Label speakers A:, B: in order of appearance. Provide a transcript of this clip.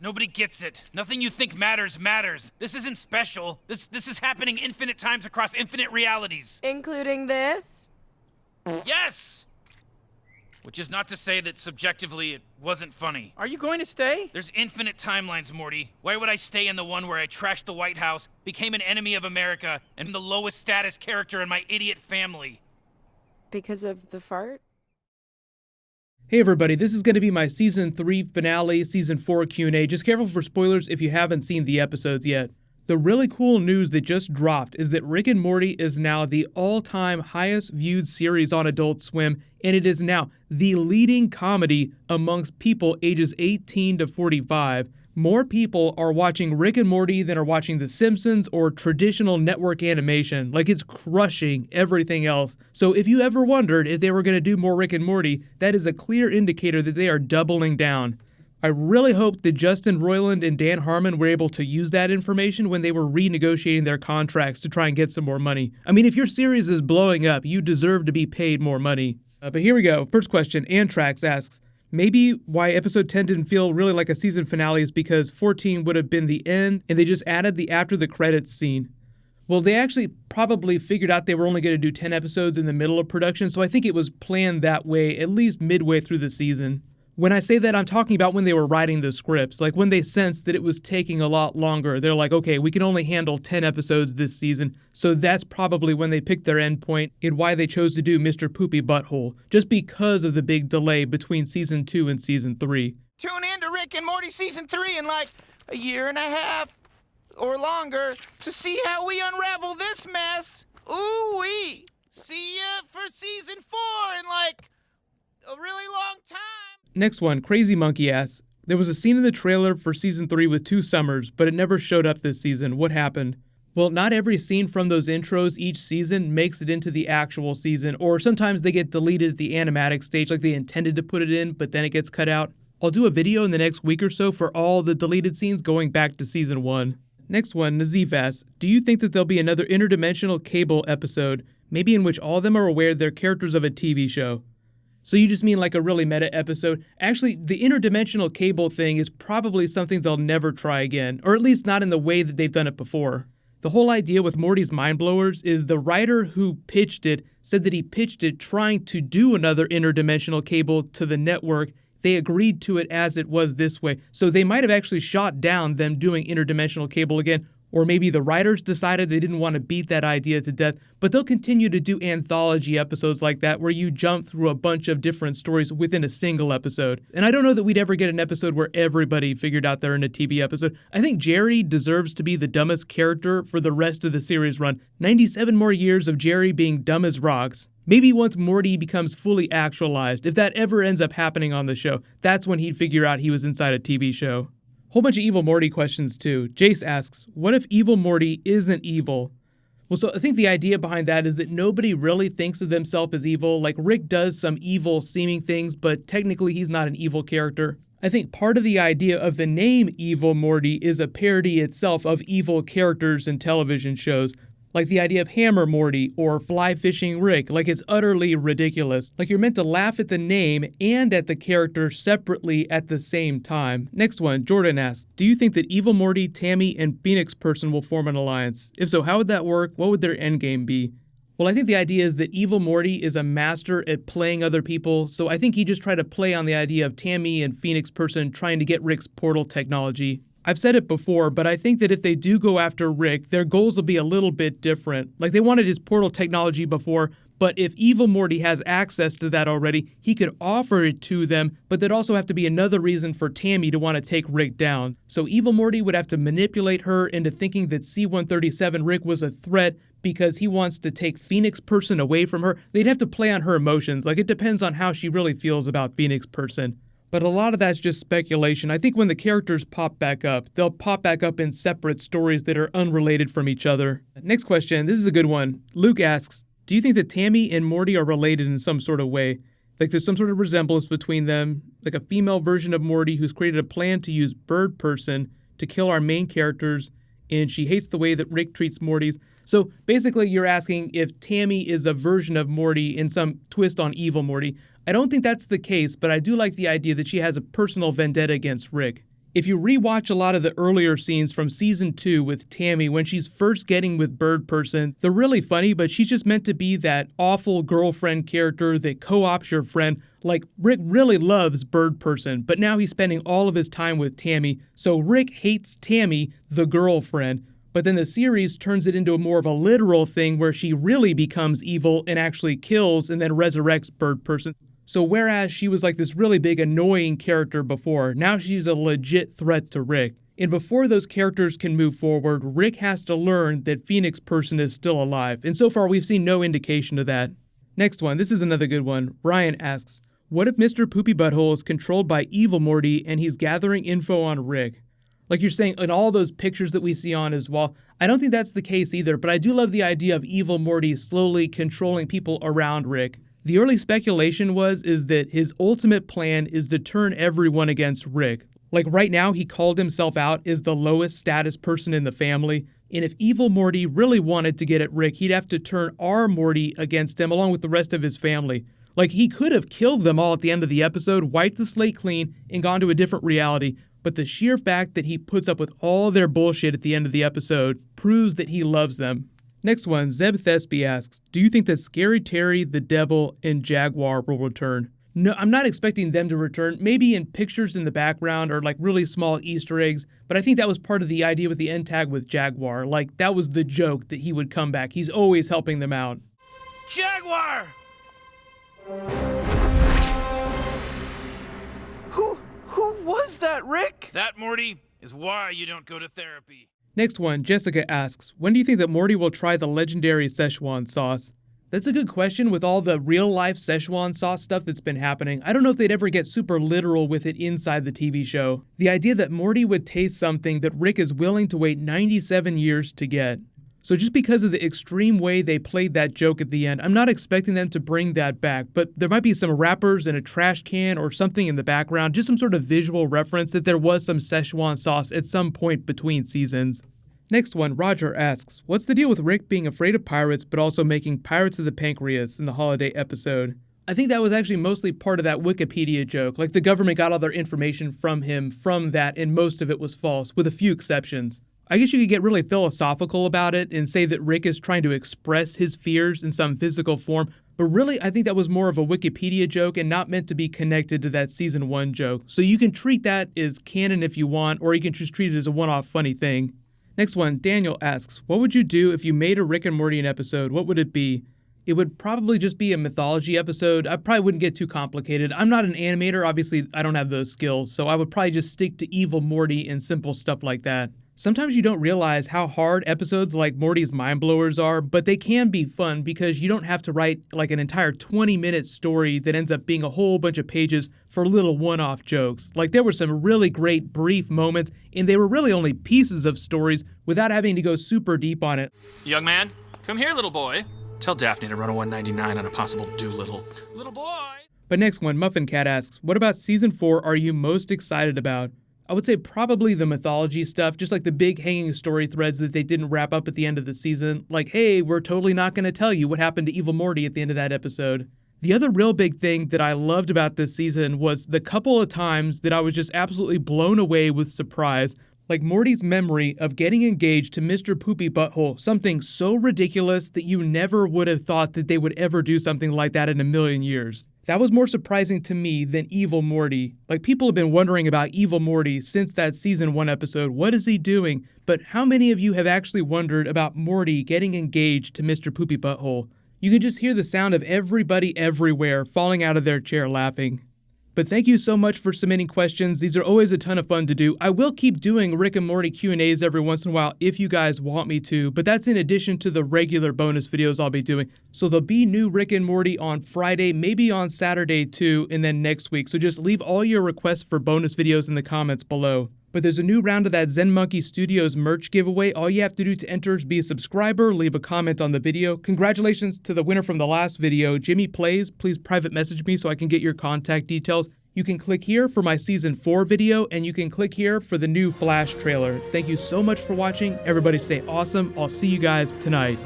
A: Nobody gets it. Nothing you think matters matters. This isn't special. This is happening infinite times across infinite realities.
B: Including this?
A: Yes! Which is not to say that subjectively it wasn't funny.
C: Are you going to stay?
A: There's infinite timelines, Morty. Why would I stay in the one where I trashed the White House, became an enemy of America, and the lowest status character in my idiot family?
B: Because of the fart?
D: Hey everybody, this is going to be my Season 3 finale, Season 4 Q&A. Just careful for spoilers if you haven't seen the episodes yet. The really cool news that just dropped is that Rick and Morty is now the all-time highest viewed series on Adult Swim, and it is now the leading comedy amongst people ages 18 to 45. More people are watching Rick and Morty than are watching The Simpsons or traditional network animation. Like, it's crushing everything else. So if you ever wondered if they were going to do more Rick and Morty, that is a clear indicator that they are doubling down. I really hope that Justin Roiland and Dan Harmon were able to use that information when they were renegotiating their contracts to try and get some more money. I mean, if your series is blowing up, you deserve to be paid more money. But here we go. First question, Antrax asks, maybe why episode 10 didn't feel really like a season finale is because 14 would have been the end and they just added the after the credits scene. Well, they actually probably figured out they were only going to do 10 episodes in the middle of production, so I think it was planned that way at least midway through the season. When I say that, I'm talking about when they were writing the scripts. Like when they sensed that it was taking a lot longer, they're like, okay, we can only handle 10 episodes this season. So that's probably when they picked their end point and why they chose to do Mr. Poopy Butthole, just because of the big delay between season 2 and season 3.
C: Tune in to Rick and Morty Season 3 in like a year and a half or longer to see how we unravel this mess. Ooh-wee. See ya for Season 4 in like a really long time.
D: Next one, Crazy Monkey asks, there was a scene in the trailer for season 3 with 2 summers, but it never showed up this season. What happened? Well, not every scene from those intros each season makes it into the actual season, or sometimes they get deleted at the animatic stage like they intended to put it in, but then it gets cut out. I'll do a video in the next week or so for all the deleted scenes going back to season 1. Next one, Nazif asks, do you think that there'll be another interdimensional cable episode, maybe in which all of them are aware they're characters of a TV show? So you just mean like a really meta episode? Actually, the interdimensional cable thing is probably something they'll never try again, or at least not in the way that they've done it before. The whole idea with Morty's Mind Blowers is the writer who pitched it said that he pitched it trying to do another interdimensional cable to the network. They agreed to it as it was this way. So they might have actually shot down them doing interdimensional cable again, or maybe the writers decided they didn't want to beat that idea to death, but they'll continue to do anthology episodes like that where you jump through a bunch of different stories within a single episode. And I don't know that we'd ever get an episode where everybody figured out they're in a TV episode. I think Jerry deserves to be the dumbest character for the rest of the series run. 97 more years of Jerry being dumb as rocks. Maybe once Morty becomes fully actualized, if that ever ends up happening on the show, that's when he'd figure out he was inside a TV show. Whole bunch of Evil Morty questions too. Jace asks, what if Evil Morty isn't evil? Well, so I think the idea behind that is that nobody really thinks of themselves as evil. Like Rick does some evil seeming things, but technically he's not an evil character. I think part of the idea of the name Evil Morty is a parody itself of evil characters in television shows. Like the idea of Hammer Morty or Fly Fishing Rick, like it's utterly ridiculous. Like you're meant to laugh at the name and at the character separately at the same time. Next one, Jordan asks, do you think that Evil Morty, Tammy, and Phoenix Person will form an alliance? If so, how would that work? What would their endgame be? Well, I think the idea is that Evil Morty is a master at playing other people, so I think he just tried to play on the idea of Tammy and Phoenix Person trying to get Rick's portal technology. I've said it before, but I think that if they do go after Rick, their goals will be a little bit different. Like they wanted his portal technology before, but if Evil Morty has access to that already, he could offer it to them, but there'd also have to be another reason for Tammy to want to take Rick down. So Evil Morty would have to manipulate her into thinking that C-137 Rick was a threat because he wants to take Phoenix Person away from her. They'd have to play on her emotions. Like it depends on how she really feels about Phoenix Person. But a lot of that's just speculation. I think when the characters pop back up, they'll pop back up in separate stories that are unrelated from each other. Next question, this is a good one. Luke asks, do you think that Tammy and Morty are related in some sort of way? Like there's some sort of resemblance between them, like a female version of Morty who's created a plan to use Bird Person to kill our main characters, and she hates the way that Rick treats Morty's. So basically you're asking if Tammy is a version of Morty in some twist on Evil Morty. I don't think that's the case, but I do like the idea that she has a personal vendetta against Rick. If you rewatch a lot of the earlier scenes from season 2 with Tammy when she's first getting with Bird Person, they're really funny, but she's just meant to be that awful girlfriend character that co-ops your friend. Like, Rick really loves Bird Person, but now he's spending all of his time with Tammy, so Rick hates Tammy, the girlfriend. But then the series turns it into more of a literal thing where she really becomes evil and actually kills and then resurrects Bird Person. So whereas she was like this really big annoying character before, now she's a legit threat to Rick. And before those characters can move forward, Rick has to learn that Phoenix Person is still alive. And so far we've seen no indication of that. Next one, this is another good one. Ryan asks, what if Mr. Poopy Butthole is controlled by Evil Morty and he's gathering info on Rick? Like you're saying, in all those pictures that we see on his wall, I don't think that's the case either, but I do love the idea of Evil Morty slowly controlling people around Rick. The early speculation is that his ultimate plan is to turn everyone against Rick. Like right now, he called himself out as the lowest status person in the family, and if Evil Morty really wanted to get at Rick, he'd have to turn our Morty against him along with the rest of his family. Like he could have killed them all at the end of the episode, wiped the slate clean, and gone to a different reality, but the sheer fact that he puts up with all their bullshit at the end of the episode proves that he loves them. Next one, Zeb Thespy asks, do you think that Scary Terry, the Devil, and Jaguar will return? No, I'm not expecting them to return, maybe in pictures in the background or like really small Easter eggs, but I think that was part of the idea with the end tag with Jaguar. Like that was the joke that he would come back. He's always helping them out.
A: Jaguar!
C: Who was that, Rick?
A: That, Morty, is why you don't go to therapy.
D: Next one, Jessica asks, when do you think that Morty will try the legendary Szechuan sauce? That's a good question with all the real-life Szechuan sauce stuff that's been happening. I don't know if they'd ever get super literal with it inside the TV show. The idea that Morty would taste something that Rick is willing to wait 97 years to get. So just because of the extreme way they played that joke at the end, I'm not expecting them to bring that back, but there might be some wrappers and a trash can or something in the background, just some sort of visual reference that there was some Szechuan sauce at some point between seasons. Next one, Roger asks, what's the deal with Rick being afraid of pirates but also making Pirates of the Pancreas in the holiday episode? I think that was actually mostly part of that Wikipedia joke, like the government got all their information from him from that and most of it was false, with a few exceptions. I guess you could get really philosophical about it and say that Rick is trying to express his fears in some physical form, but really I think that was more of a Wikipedia joke and not meant to be connected to that season 1 joke. So you can treat that as canon if you want, or you can just treat it as a one-off funny thing. Next one, Daniel asks, what would you do if you made a Rick and Morty episode? What would it be? It would probably just be a mythology episode. I probably wouldn't get too complicated. I'm not an animator, obviously I don't have those skills, so I would probably just stick to Evil Morty and simple stuff like that. Sometimes you don't realize how hard episodes like Morty's Mind Blowers are, but they can be fun because you don't have to write like an entire 20-minute story that ends up being a whole bunch of pages for little one-off jokes. Like there were some really great brief moments, and they were really only pieces of stories without having to go super deep on it.
E: Young man, come here, little boy. Tell Daphne to run a 199 on a possible Doolittle. Little boy!
D: But next one, Muffin Cat asks, what about season 4 are you most excited about? I would say probably the mythology stuff, just like the big hanging story threads that they didn't wrap up at the end of the season. Like, hey, we're totally not going to tell you what happened to Evil Morty at the end of that episode. The other real big thing that I loved about this season was the couple of times that I was just absolutely blown away with surprise, like Morty's memory of getting engaged to Mr. Poopy Butthole, something so ridiculous that you never would have thought that they would ever do something like that in a million years. That was more surprising to me than Evil Morty. Like, people have been wondering about Evil Morty since that season 1 episode. What is he doing? But how many of you have actually wondered about Morty getting engaged to Mr. Poopy Butthole? You can just hear the sound of everybody everywhere falling out of their chair laughing. But thank you so much for submitting questions. These are always a ton of fun to do. I will keep doing Rick and Morty Q&As every once in a while if you guys want me to, but that's in addition to the regular bonus videos I'll be doing. So there'll be new Rick and Morty on Friday, maybe on Saturday too, and then next week. So just leave all your requests for bonus videos in the comments below. But there's a new round of that Zen Monkey Studios merch giveaway. All you have to do to enter is be a subscriber, leave a comment on the video. Congratulations to the winner from the last video, Jimmy Plays. Please private message me so I can get your contact details. You can click here for my season 4 video, and you can click here for the new Flash trailer. Thank you so much for watching. Everybody stay awesome. I'll see you guys tonight.